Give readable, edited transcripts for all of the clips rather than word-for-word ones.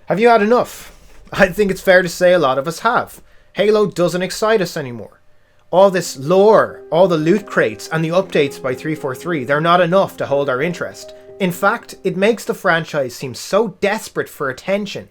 Have you had enough? I think it's fair to say a lot of us have. Halo doesn't excite us anymore. All this lore, all the loot crates and the updates by 343, they're not enough to hold our interest. In fact, it makes the franchise seem so desperate for attention.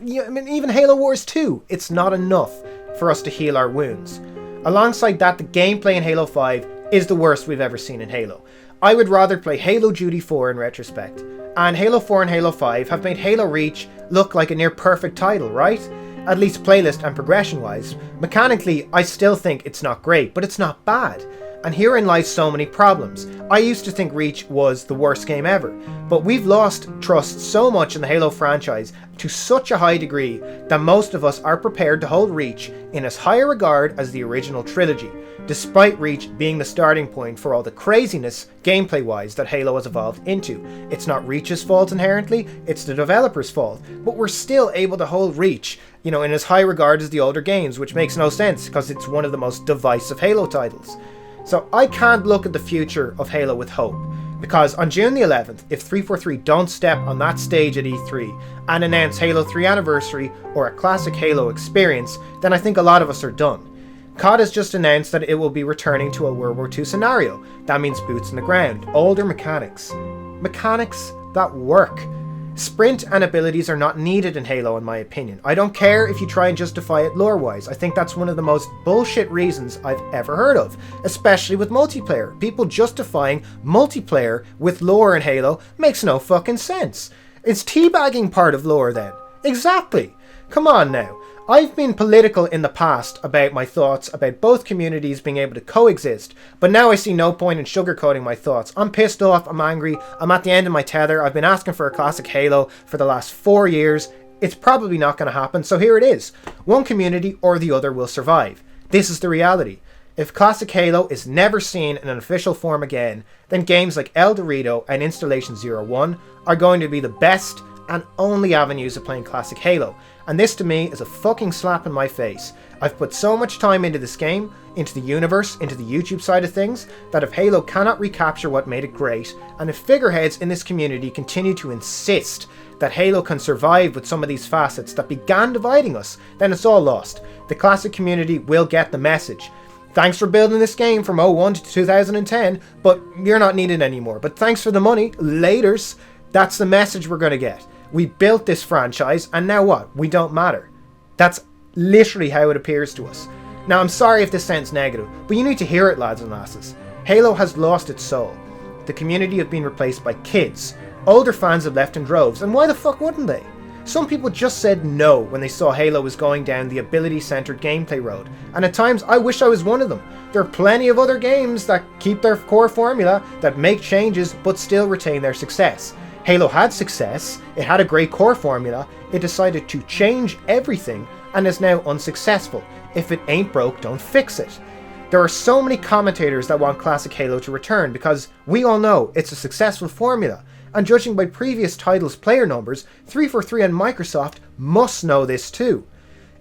Even Halo Wars 2, it's not enough for us to heal our wounds. Alongside that, the gameplay in Halo 5 is the worst we've ever seen in Halo. I would rather play Halo Duty 4 in retrospect. And Halo 4 and Halo 5 have made Halo Reach look like a near perfect title, right? At least playlist and progression wise. Mechanically, I still think it's not great, but it's not bad. And herein lies so many problems. I used to think Reach was the worst game ever, but we've lost trust so much in the Halo franchise to such a high degree that most of us are prepared to hold Reach in as high a regard as the original trilogy, despite Reach being the starting point for all the craziness gameplay wise that Halo has evolved into. It's not Reach's fault inherently, it's the developer's fault, but we're still able to hold Reach, in as high regard as the older games, which makes no sense because it's one of the most divisive Halo titles. So I can't look at the future of Halo with hope, because on June the 11th, if 343 don't step on that stage at E3 and announce Halo 3 Anniversary or a classic Halo experience, then I think a lot of us are done. COD has just announced that it will be returning to a World War II scenario. That means boots on the ground, older mechanics. Mechanics that work. Sprint and abilities are not needed in Halo in my opinion. I don't care if you try and justify it lore-wise. I think that's one of the most bullshit reasons I've ever heard of, especially with multiplayer. People justifying multiplayer with lore in Halo makes no fucking sense. It's teabagging part of lore then. Exactly. Come on now. I've been political in the past about my thoughts about both communities being able to coexist, but now I see no point in sugarcoating my thoughts. I'm pissed off, I'm angry, I'm at the end of my tether, I've been asking for a classic Halo for the last 4 years. It's probably not going to happen, so here it is. One community or the other will survive. This is the reality. If classic Halo is never seen in an official form again, then games like El Dorito and Installation 01 are going to be the best and only avenues of playing classic Halo. And this to me is a fucking slap in my face. I've put so much time into this game, into the universe, into the YouTube side of things, that if Halo cannot recapture what made it great, and if figureheads in this community continue to insist that Halo can survive with some of these facets that began dividing us, then it's all lost. The classic community will get the message. Thanks for building this game from 01 to 2010, but you're not needed anymore. But thanks for the money, laters. That's the message we're going to get. We built this franchise, and now what? We don't matter. That's literally how it appears to us. Now, I'm sorry if this sounds negative, but you need to hear it, lads and lasses. Halo has lost its soul. The community have been replaced by kids. Older fans have left in droves, and why the fuck wouldn't they? Some people just said no when they saw Halo was going down the ability-centered gameplay road, and at times I wish I was one of them. There are plenty of other games that keep their core formula, that make changes, but still retain their success. Halo had success, it had a great core formula, it decided to change everything and is now unsuccessful. If it ain't broke, don't fix it. There are so many commentators that want classic Halo to return because we all know it's a successful formula, and judging by previous titles' player numbers, 343 and Microsoft must know this too.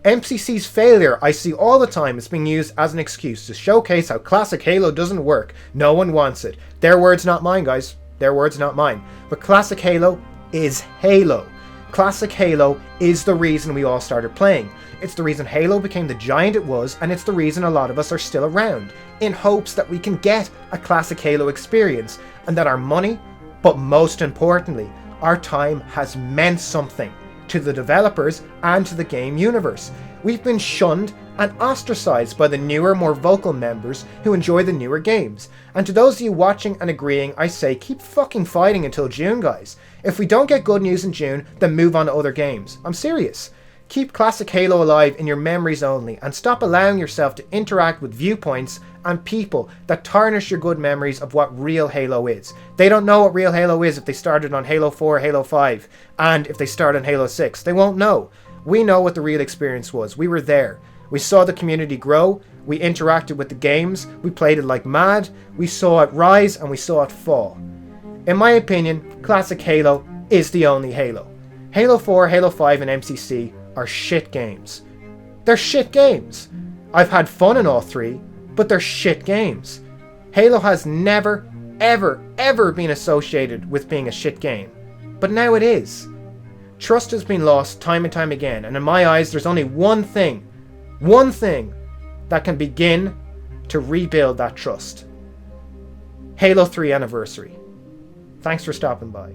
MCC's failure I see all the time is being used as an excuse to showcase how classic Halo doesn't work. No one wants it. Their words, not mine, guys. Their words, not mine. But classic Halo is Halo. Classic Halo is the reason we all started playing. It's the reason Halo became the giant it was, and it's the reason a lot of us are still around, in hopes that we can get a classic Halo experience, and that our money, but most importantly, our time has meant something to the developers and to the game universe. We've been shunned and ostracized by the newer, more vocal members who enjoy the newer games. And to those of you watching and agreeing, I say keep fucking fighting until June, guys. If we don't get good news in June, then move on to other games. I'm serious. Keep classic Halo alive in your memories only, and stop allowing yourself to interact with viewpoints and people that tarnish your good memories of what real Halo is. They don't know what real Halo is if they started on Halo 4, Halo 5, and if they start on Halo 6. They won't know. We know what the real experience was. We were there. We saw the community grow, we interacted with the games, we played it like mad, we saw it rise and we saw it fall. In my opinion, classic Halo is the only Halo. Halo 4, Halo 5 and MCC are shit games. They're shit games. I've had fun in all three, but they're shit games. Halo has never, ever, ever been associated with being a shit game. But now it is. Trust has been lost time and time again, and in my eyes there's only one thing that can begin to rebuild that trust. Halo 3 Anniversary. Thanks for stopping by.